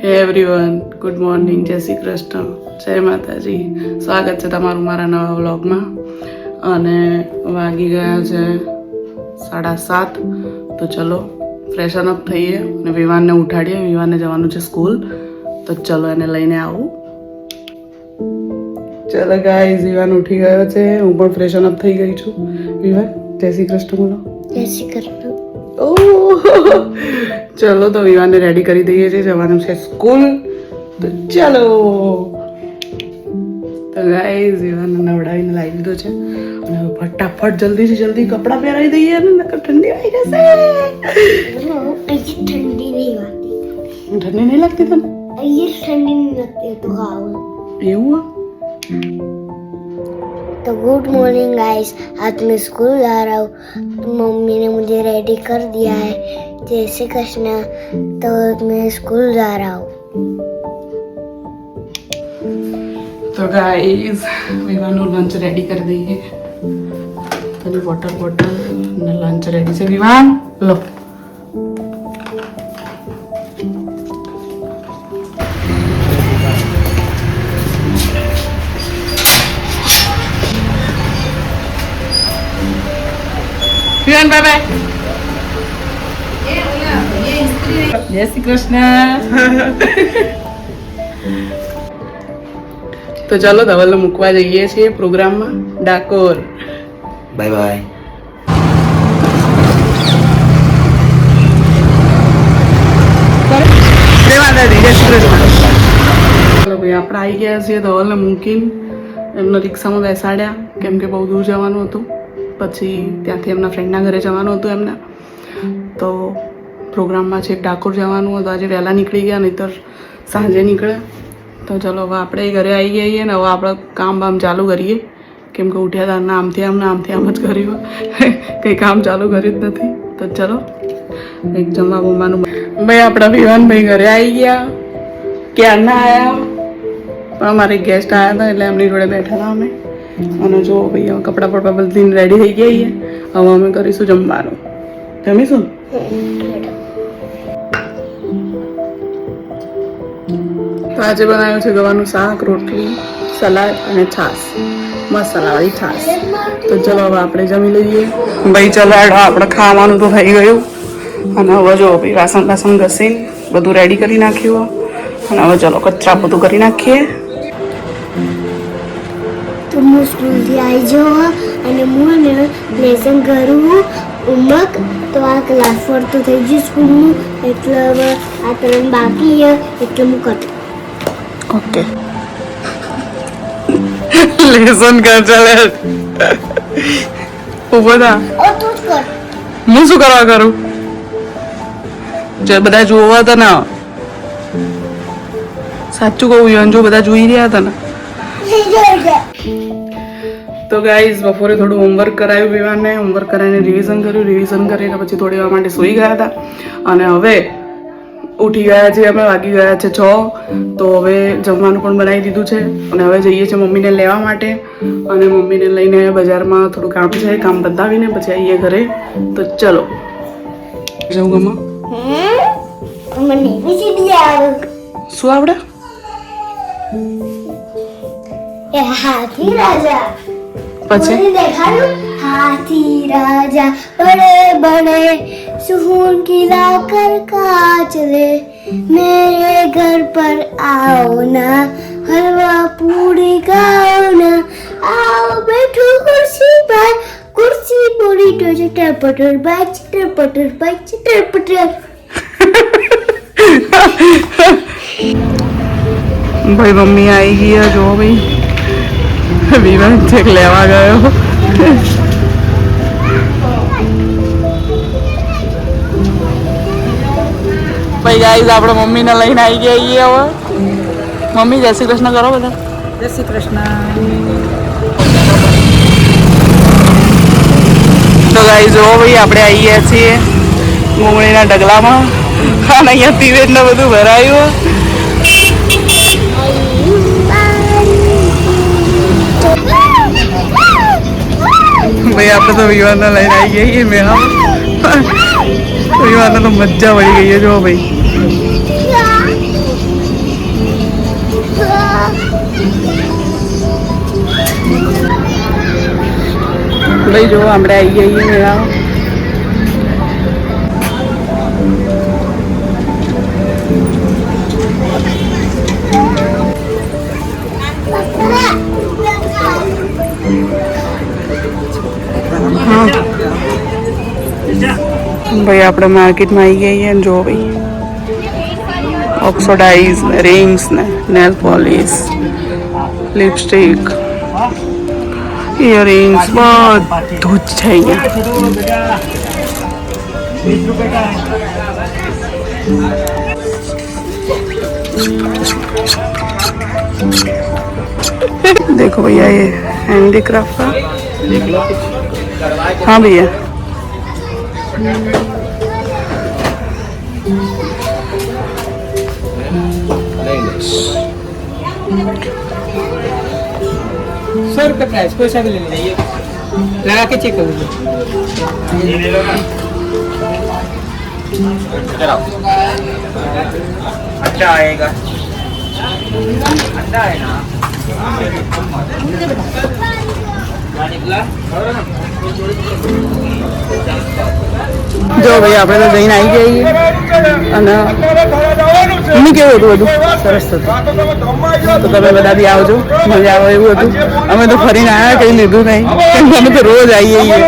હે everyone, good morning, જય શ્રી કૃષ્ણ, જય માતાજી. સ્વાગત છે તમારું મારા નવા વ્લોગમાં. અને વાગી ગયા છે 7:30. તો ચલો ફ્રેશન અપ થઈએ અને વિવાનને ઉઠાડીએ. વિવાનને જવાનું છે સ્કૂલ, તો ચલો એને લઈને આવું. ચલો ગાઈઝ, વિવાન ઉઠી ગયો છે, હું પણ ફ્રેશન અપ થઈ ગઈ છું. વિવાન, જય શ્રી કૃષ્ણ બોલો. જય શ્રી કૃષ્ણ. ચલો તો વિવાનને રેડી કરી દઈએ છીએ, જવાનું છે સ્કૂલ. તો ચલો. તો ગાઈઝ, વિવાનને નવડાવીને લાવી દીધો છે અને હવે ફટાફટ જલ્દી કપડાં પહેરાવી દઈએ અને નકર ઠંડી આવી જશે. ઠંડી નહીં વાગતી. ઠંડી નહીં લાગતી તને? અહીંયા ઠંડી નહીં लगती तो खाओ. એવું? तो गुड मॉर्निंग गाइस, आज मैं स्कूल जा रहा हूँ. तो मम्मी ने मुझे रेडी कर दिया है. जय श्री कृष्ण. तो मैं स्कूल जा रहा हूँ. તો ગાઈઝ, વિવાનનું લંચ રેડી કરી દઈએ. પેલી વોટર બોટલ ને લંચ રેડી છે. વિવાન લો. Vivaan bye bye. જય શ્રી કૃષ્ણ. તો ચાલો ધવલને મૂકવા જઈએ છીએ પ્રોગ્રામમાં ડાકોર. By bye. જય માતાજી, જય શ્રી કૃષ્ણ. ચાલો ભાઈ, આપણે આવી ગયા છીએ ધવલને મૂકીને. એમને રિક્ષામાં બેસાડ્યા કેમ કે બહુ દૂર જવાનું હતું. પછી ત્યાંથી એમના ફ્રેન્ડના ઘરે જવાનું હતું એમને. તો પ્રોગ્રામમાં છે ડાકોર જવાનું હતું. આજે વહેલા નીકળી ગયા, નહીંતર સાંજે નીકળે. તો ચલો હવે આપણે ઘરે આવી જઈએ ને હવે આપણે કામ બામ ચાલુ કરીએ. કેમ કે ઉઠ્યા હતા આમથી આમ જ કર્યું, કંઈ કામ ચાલુ કર્યું જ નથી. તો ચલો એક જમવા બમવાનું. ભાઈ આપણા વિવાનભાઈ ઘરે આવી ગયા, ક્યારના આવ્યા. પણ અમારે ગેસ્ટ આવ્યા હતા એટલે એમની જોડે બેઠા હતા અમે. અને જો ભાઈ હવે કપડાં બપડા બદલીને રેડી થઈ ગયા. હવે અમે કરીશું જમવાનું. જમીશું. તો આજે બનાવ્યું છે ગવાનું શાક, રોટલી, સલાડ અને છાશ, મસાલાવાળી છાશ. તો ચલો હવે આપણે જમી લઈએ. ભાઈ ચલો આપણે ખાવાનું તો થઈ ગયું. અને હવે જો ભાઈ વાસણ ઘસીને બધું રેડી કરી નાખ્યું. અને હવે ચલો કચરા બધું કરી નાખીએ. તો હું સ્કૂલથી આવી જાઉં અને હું ને લેસન કરું હોમવર્ક. તો આ ક્લાસ પર તો થઈ ગયું સ્કૂલનું, એટલે હવે આ 3 બાકી છે એટલે હું કરું. ઓકે, લેસન કર. ચાલે ઉભો થા. ઓ તું જ કર. હું શું કરવા કરું? જે બધા જોવા હતા ને, સાચું કહું યન, જો બધા જોઈ રહ્યા હતા ને. તો ગાઈઝ, બપોરે થોડું હોમવર્ક કરાવ્યું વિવાનને. હોમવર્ક કરાવીને રિવિઝન કરીને પછી થોડી વાર માટે સૂઈ ગયા હતા. અને હવે ઉઠી ગયા છે અમે, વાગી ગયા છે 6. તો હવે જમવાનું પણ બનાવી દીધું છે. અને હવે જઈએ છીએ મમ્મીને લેવા માટે. અને મમ્મીને લઈને બજારમાં થોડું કામ છે, કામ બતાવીને પછી આવીએ ઘરે. તો ચલો જવું ગમો. મને બીજી આવે. શું આવડે? એ હાથી રાજા. પછી मैंने देखा ना, हाथी राजा बड़े बड़े सुकून खिला कर कहा चले, मेरे घर पर आओ ना, हलवा पूरी खाओ ना, आओ बैठो कुर्सी पर, कुर्सी पूरी तो चटर पटर बाई चटर पटर. ભાઈ મમ્મી આવી ગયા. જો ભાઈ વિવાન છેક લેવા ગયો. ભાઈ ગાઈઝ, આપણે મમ્મીને લઈને આવી ગયા છીએ. હવે મમ્મી જય શ્રી કૃષ્ણ કરો બધા. જય શ્રી કૃષ્ણ. તો ગાઈઝ જો ભાઈ આપણે આવી ગયા છીએ ડુંગળીના ઢગલામાં. અને અહીંયા તિવેજ ને બધું ભરાયું. ભાઈ આપણે તો વિવાનને લઈને આવી ગયા મેં. વિવાનને તો મજા પડી ગઈ છે. જો ભાઈ ભાઈ જો આપણે આવી ગઈએ મેળા. ભાઈ આપણે માર્કેટમાં આવી ગઈએ ને જો ભાઈ ઓક્સોડાઇઝ ને રિંગ્સ ને નેલ પોલિશ લિપસ્ટિક ઇયરિંગ્સ બધું જ છે અહીંયા. देखो भैया ये हैंडीक्राफ्ट का. हाँ भैया ₹100 प्राइस कोई सा भी ले लीजिए लगा के चेक कर लीजिए अच्छा आएगा अंडा है ना જો ભાઈ આપણે તો જઈને આવી જઈએ અને મમ્મી કેવું હતું બધું સરસ હતું તો તમે બધા બી આવજો મજા આવે એવું હતું. અમે તો ફરીને આવ્યા કંઈ લીધું નહીં કેમ કે અમે તો રોજ આવીએ છીએ.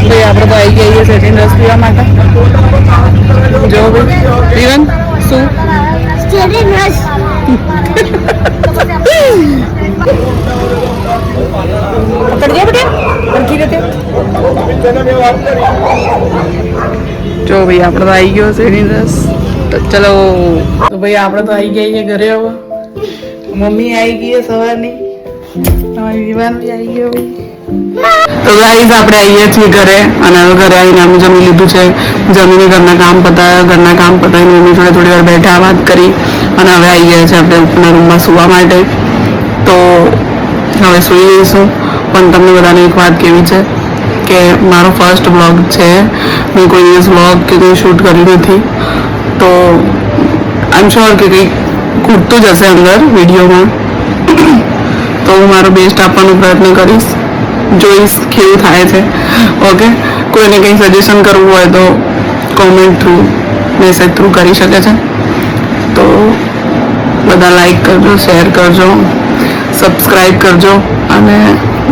ભાઈ આપણે તો આવી ગયા છીએ સેટિંગ રસ પીવા માટે. જો ભાઈ પીવન શું સ્ટેડિયમ રસ પકડજે બેટા સરખી રીતે. જો ભાઈ આપણે તો આવી ગયો સેટિંગ રસ. તો ચલો તો ભાઈ આપણે તો આવી ગયા છીએ ઘરે. હવે મમ્મી આવી ગઈ સવારની તમારી વિવાન બી આવી ગયો ભાઈ. તો ગાઈઝ આપણે આવીએ છીએ ઘરે અને હવે ઘરે આવીને અમે જમી લીધું છે. જમીને ઘરના કામ પતાવીને મમ્મી જોડે થોડી વાર બેઠા વાત કરી અને હવે આવી ગયા છે આપણે ઉપરના રૂમમાં સૂવા માટે. તો હવે સૂઈ જઈશું. પણ તમને બધાને એક વાત કેવી છે કે મારો ફર્સ્ટ વ્લોગ છે. મેં કોઈ દિવસ વ્લોગ કે કોઈ શૂટ કર્યું નથી. તો આઈ એમ શ્યોર કે કંઈક ખૂટતું જ હશે અંદર વિડીયોમાં. તો હું મારો બેસ્ટ આપવાનો પ્રયત્ન કરીશ. જોઈશ કેવું થાય છે. ઓકે કોઈને કંઈ સજેશન કરવું હોય તો કોમેન્ટ થ્રુ મેસેજ થ્રુ કરી શકે છે. તો બધા લાઈક કરજો, શેર કરજો, સબસ્ક્રાઈબ કરજો અને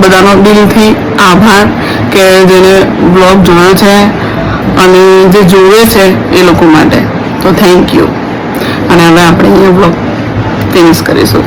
બધાનો દિલથી આભાર કે જેને બ્લોગ જોયો છે અને જે જોવે છે એ લોકો માટે. તો થેન્ક યુ. અને હવે આપણે અહીંયા બ્લોગ ફિનિશ કરીશું.